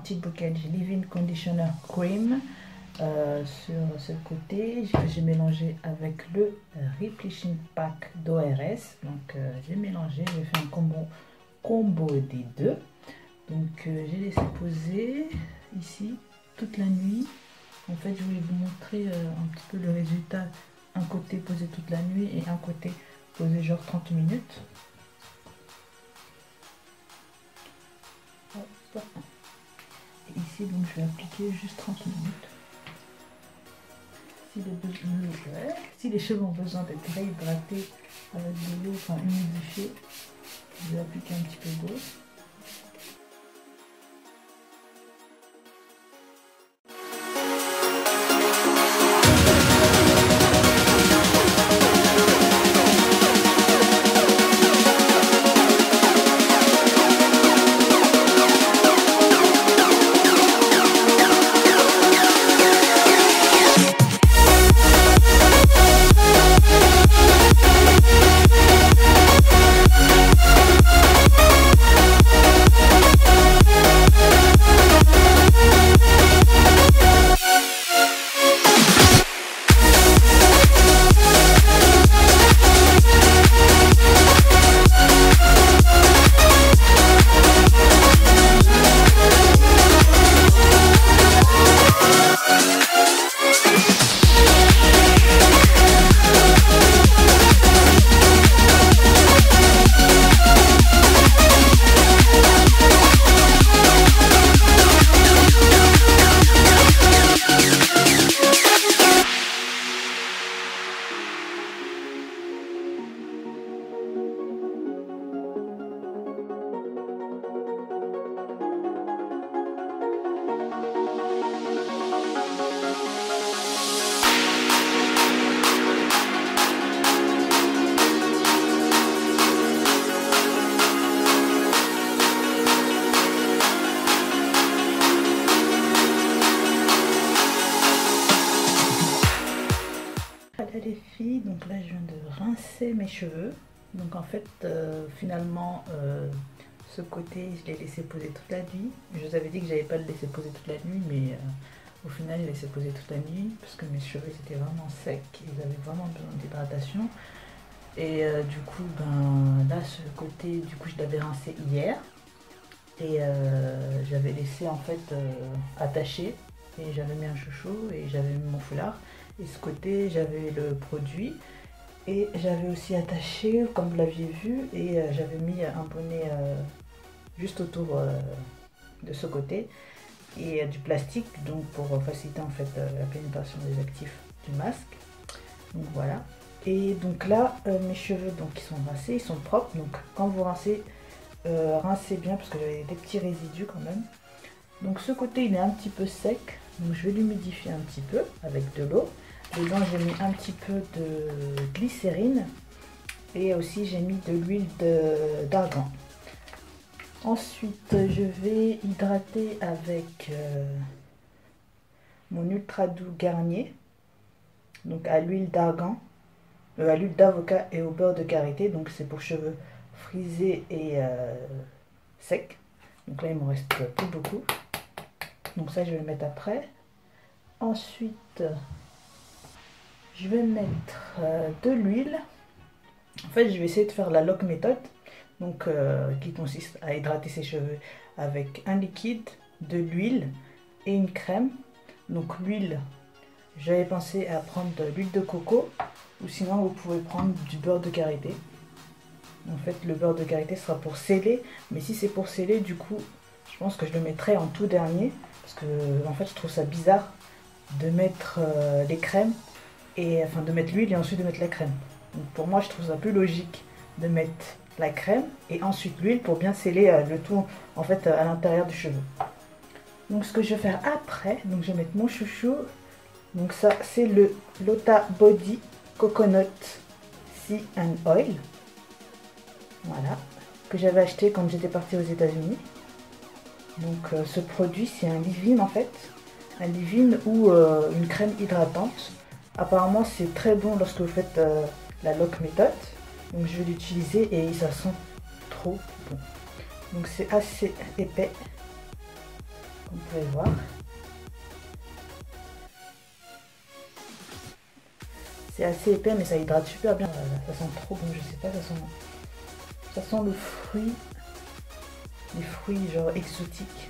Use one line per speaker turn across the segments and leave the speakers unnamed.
anti-bouquet, j'ai Leave-In Conditioner Cream sur ce côté. J'ai mélangé avec le Replenishing Pack d'ORS. Donc j'ai mélangé, j'ai fait un combo des deux. Donc j'ai laissé poser ici toute la nuit. En fait, je voulais vous montrer un petit peu le résultat. Un côté posé toute la nuit et un côté posé genre 30 minutes. Hop. Et ici, donc, je vais appliquer juste 30 minutes. Si les cheveux ont besoin d'être réhydratés avec de l'eau, enfin humidifiée, je vais appliquer un petit peu d'eau. Les filles, donc là je viens de rincer mes cheveux. Donc en fait finalement ce côté je l'ai laissé poser toute la nuit. Je vous avais dit que j'avais pas le laisser poser toute la nuit, mais au final je l'ai laissé poser toute la nuit parce que mes cheveux étaient vraiment secs, ils avaient vraiment besoin d'hydratation. Et du coup ben là ce côté du coup je l'avais rincé hier et j'avais laissé en fait attaché et j'avais mis un chouchou et j'avais mis mon foulard. Et ce côté j'avais le produit et j'avais aussi attaché comme vous l'aviez vu et j'avais mis un bonnet juste autour de ce côté et du plastique donc pour faciliter en fait la pénétration des actifs du masque. Donc voilà, et donc là mes cheveux donc ils sont rincés, ils sont propres. Donc quand vous rincez, rincez bien parce que j'avais des petits résidus quand même. Donc ce côté il est un petit peu sec, donc je vais l'humidifier un petit peu avec de l'eau. Dedans j'ai mis un petit peu de glycérine et aussi j'ai mis de l'huile d'argan. Ensuite je vais hydrater avec mon Ultra Doux Garnier, donc à l'huile d'argan, à l'huile d'avocat et au beurre de karité. Donc c'est pour cheveux frisés et secs. Donc là il me reste plus beaucoup, donc ça je vais le mettre après. Ensuite je vais mettre de l'huile. En fait je vais essayer de faire la lock méthode, donc qui consiste à hydrater ses cheveux avec un liquide, de l'huile et une crème. Donc l'huile, j'avais pensé à prendre de l'huile de coco ou sinon vous pouvez prendre du beurre de karité. En fait le beurre de karité sera pour sceller, mais si c'est pour sceller du coup je pense que je le mettrai en tout dernier parce que en fait je trouve ça bizarre de mettre les crèmes et enfin de mettre l'huile et ensuite de mettre la crème. Donc pour moi je trouve ça plus logique de mettre la crème et ensuite l'huile pour bien sceller le tout en fait à l'intérieur du cheveu. Donc ce que je vais faire après, donc je vais mettre mon chouchou. Donc ça c'est le Lota Body Coconut Sea and Oil, voilà, que j'avais acheté quand j'étais partie aux États-Unis. Donc ce produit c'est un leave-in en fait, un leave-in ou une crème hydratante. Apparemment c'est très bon lorsque vous faites la lock méthode. Donc je vais l'utiliser et ça sent trop bon. Donc c'est assez épais comme vous pouvez voir. C'est assez épais mais ça hydrate super bien. Ça sent trop bon, je sais pas, ça sent le fruit, les fruits genre exotiques.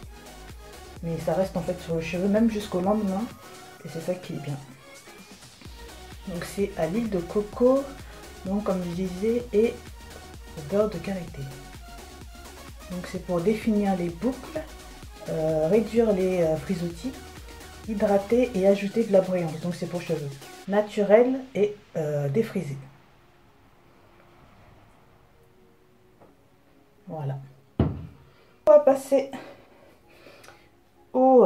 Mais ça reste en fait sur le cheveu même jusqu'au lendemain et c'est ça qui est bien. Donc c'est à l'huile de coco, donc comme je disais, et au beurre de karité. Donc c'est pour définir les boucles, réduire les frisottis, hydrater et ajouter de la brillance. Donc c'est pour cheveux naturels et défrisés. Voilà. On va passer au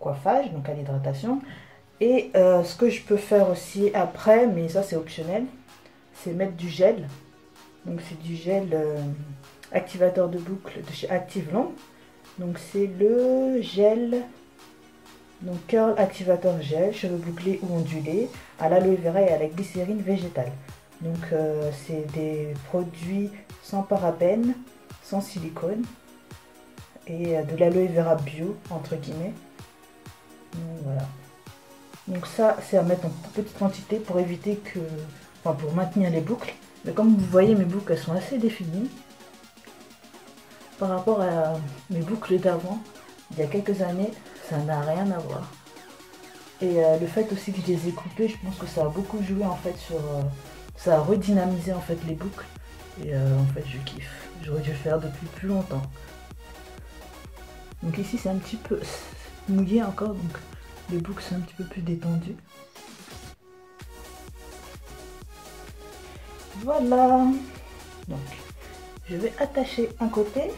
coiffage, donc à l'hydratation. Et ce que je peux faire aussi après, mais ça c'est optionnel, c'est mettre du gel. Donc c'est du gel activateur de boucle de chez Active Long. Donc c'est le gel, donc curl activateur gel, cheveux bouclés ou ondulés, à l'aloe vera et à la glycérine végétale. Donc c'est des produits sans parabènes, sans silicone et de l'aloe vera bio entre guillemets. Donc voilà. Donc ça c'est à mettre en petite quantité pour éviter que, enfin pour maintenir les boucles. Mais comme vous voyez mes boucles elles sont assez définies par rapport à mes boucles d'avant. Il y a quelques années ça n'a rien à voir. Et le fait aussi que je les ai coupées, je pense que ça a beaucoup joué en fait sur, ça a redynamisé en fait les boucles. Et en fait je kiffe. J'aurais dû le faire depuis plus longtemps. Donc ici c'est un petit peu mouillé encore, donc les boucles sont un petit peu plus détendues. Voilà. Donc je vais attacher un côté.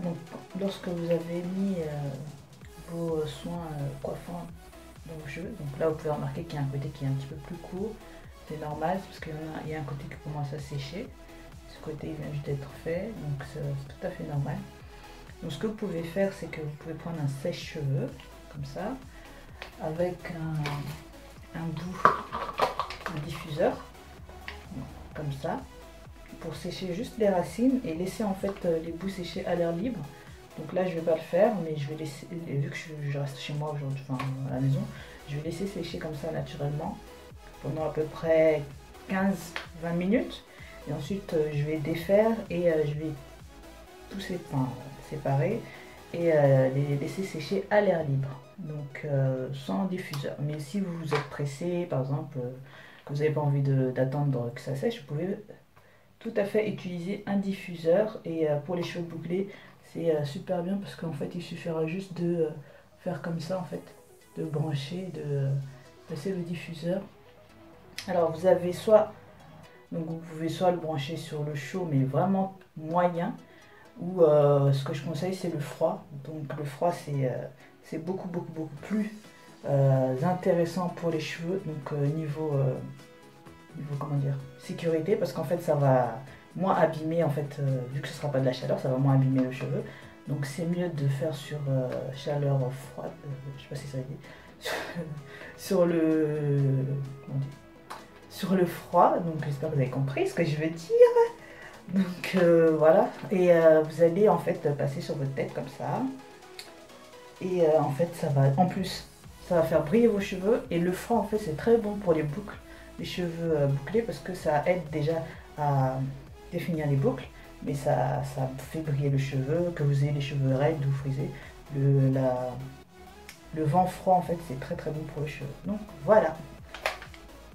Donc lorsque vous avez mis vos soins coiffants dans vos cheveux, donc là vous pouvez remarquer qu'il y a un côté qui est un petit peu plus court, c'est normal parce qu'il y a un côté qui commence à sécher, ce côté il vient juste d'être fait, donc c'est tout à fait normal. Donc ce que vous pouvez faire, c'est que vous pouvez prendre un sèche-cheveux comme ça, avec un diffuseur, comme ça, pour sécher juste les racines et laisser en fait les bouts sécher à l'air libre. Donc là je vais pas le faire, mais je vais laisser, vu que je reste chez moi aujourd'hui, enfin à la maison, je vais laisser sécher comme ça naturellement pendant à peu près 15-20 minutes. Et ensuite je vais défaire et je vais tout séparer et les laisser sécher à l'air libre, donc sans diffuseur. Mais si vous êtes pressé, par exemple, que vous n'avez pas envie d'attendre que ça sèche, vous pouvez tout à fait utiliser un diffuseur. Et pour les cheveux bouclés, c'est super bien parce qu'en fait, il suffira juste de faire comme ça, en fait, de brancher, de passer le diffuseur. Alors, vous avez soit, donc vous pouvez soit le brancher sur le chaud, mais vraiment moyen, ou ce que je conseille, c'est le froid. Donc, le froid, c'est beaucoup plus intéressant pour les cheveux. Donc, niveau comment dire, sécurité, parce qu'en fait ça va moins abîmer, en fait vu que ce sera pas de la chaleur, ça va moins abîmer le cheveu. Donc c'est mieux de faire sur chaleur froide, je sais pas si ça veut dire, sur le comment dire, sur le froid. Donc j'espère que vous avez compris ce que je veux dire. Donc voilà, et vous allez en fait passer sur votre tête comme ça, et en fait ça va, en plus ça va faire briller vos cheveux. Et le froid en fait c'est très bon pour les boucles, les cheveux bouclés, parce que ça aide déjà à définir les boucles, mais ça fait briller le cheveu, que vous ayez les cheveux raides ou frisés. Le vent froid en fait c'est très bon pour les cheveux. Donc voilà,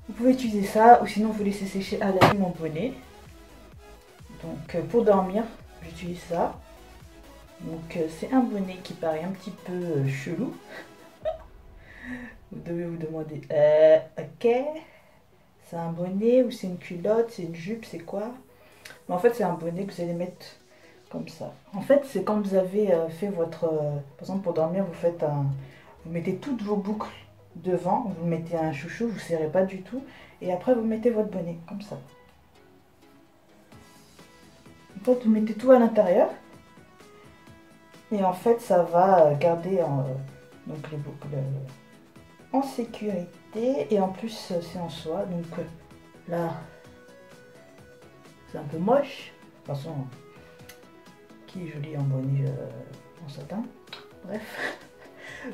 vous pouvez utiliser ça, ou sinon vous laissez sécher à la mon bonnet. Donc pour dormir j'utilise ça. Donc c'est un bonnet qui paraît un petit peu chelou. Vous devez vous demander ok, c'est un bonnet ou c'est une culotte, c'est une jupe, c'est quoi? Mais en fait c'est un bonnet que vous allez mettre comme ça. En fait c'est quand vous avez fait votre, par exemple pour dormir vous mettez toutes vos boucles devant, vous mettez un chouchou, vous ne serrez pas du tout, et après vous mettez votre bonnet comme ça. En fait vous mettez tout à l'intérieur, et en fait ça va garder donc les boucles en sécurité, et en plus c'est en soie. Donc là c'est un peu moche, de toute façon qui est joli en bonnet en satin, bref.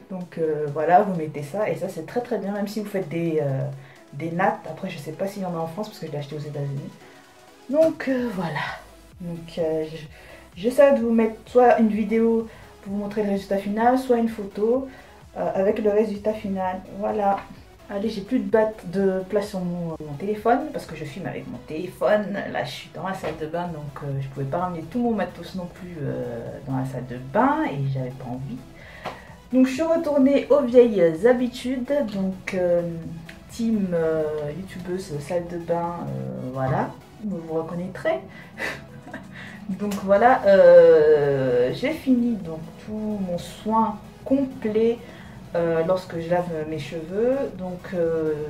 Donc voilà, vous mettez ça, et ça c'est très bien, même si vous faites des nattes. Après je sais pas s'il y en a en France parce que je l'ai acheté aux États-Unis. Donc voilà, donc j'essaie de vous mettre soit une vidéo pour vous montrer le résultat final, soit une photo avec le résultat final. Voilà. Allez, j'ai plus de place sur mon téléphone parce que je filme avec mon téléphone. Là, je suis dans la salle de bain, donc je pouvais pas ramener tout mon matos non plus dans la salle de bain, et j'avais pas envie. Donc, je suis retournée aux vieilles habitudes. Donc, team youtubeuse salle de bain, voilà, vous vous reconnaîtrez. Donc voilà, j'ai fini donc tout mon soin complet lorsque je lave mes cheveux. Donc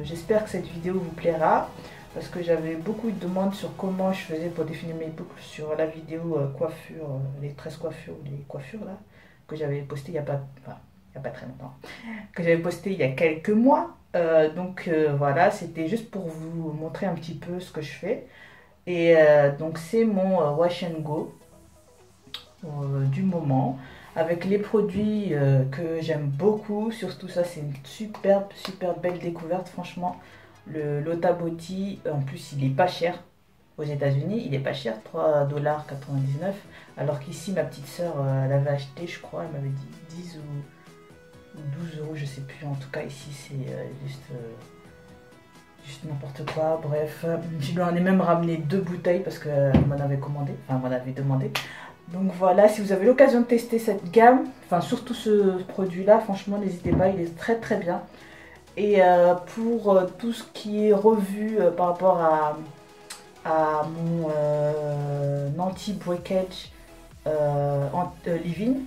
j'espère que cette vidéo vous plaira, parce que j'avais beaucoup de demandes sur comment je faisais pour définir mes boucles sur la vidéo coiffure, les tresses coiffures, les coiffures là, que j'avais posté il n'y a pas, enfin, il y a pas très longtemps, que j'avais posté il y a quelques mois. Donc voilà, c'était juste pour vous montrer un petit peu ce que je fais. Et donc c'est mon wash and go du moment, avec les produits que j'aime beaucoup. Surtout ça, c'est une super belle découverte, franchement. Le Lota Body, en plus il est pas cher. Aux États-Unis il est pas cher, 3,99 $, alors qu'ici ma petite soeur elle avait acheté, je crois, elle m'avait dit 10 ou 12 euros, je sais plus. En tout cas ici c'est juste n'importe quoi. Bref, je lui en ai même ramené 2 bouteilles parce qu'elle m'en avait commandé, enfin m'en avait demandé. Donc voilà, si vous avez l'occasion de tester cette gamme, enfin surtout ce produit là, franchement n'hésitez pas, il est très bien. Et pour tout ce qui est revu par rapport à mon anti-breakage Living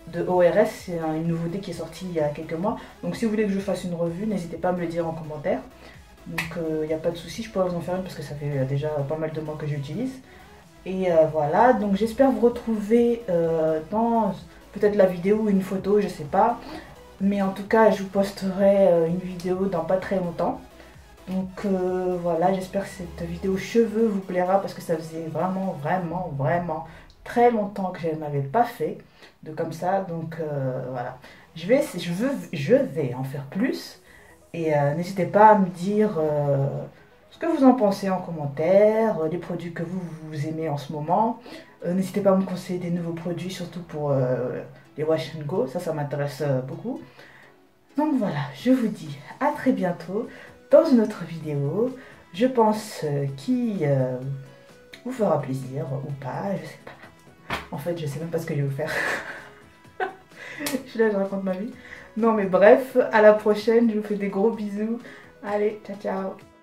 de ORS, c'est une nouveauté qui est sortie il y a quelques mois. Donc si vous voulez que je fasse une revue, n'hésitez pas à me le dire en commentaire. Donc il n'y a pas de souci, je pourrais vous en faire une parce que ça fait déjà pas mal de mois que j'utilise. Et voilà, donc j'espère vous retrouver dans peut-être la vidéo ou une photo, je sais pas. Mais en tout cas, je vous posterai une vidéo dans pas très longtemps. Donc voilà, j'espère que cette vidéo cheveux vous plaira, parce que ça faisait vraiment très longtemps que je ne l'avais pas fait de comme ça. Donc voilà, je vais en faire plus. Et n'hésitez pas à me dire ce que vous en pensez en commentaire, les produits que vous aimez en ce moment. N'hésitez pas à me conseiller des nouveaux produits, surtout pour les Wash and Go, ça m'intéresse beaucoup. Donc voilà, je vous dis à très bientôt dans une autre vidéo, je pense qui vous fera plaisir ou pas, je sais pas. En fait, je sais même pas ce que je vais vous faire. Je suis là, je raconte ma vie. Non mais bref, à la prochaine, je vous fais des gros bisous. Allez, ciao ciao.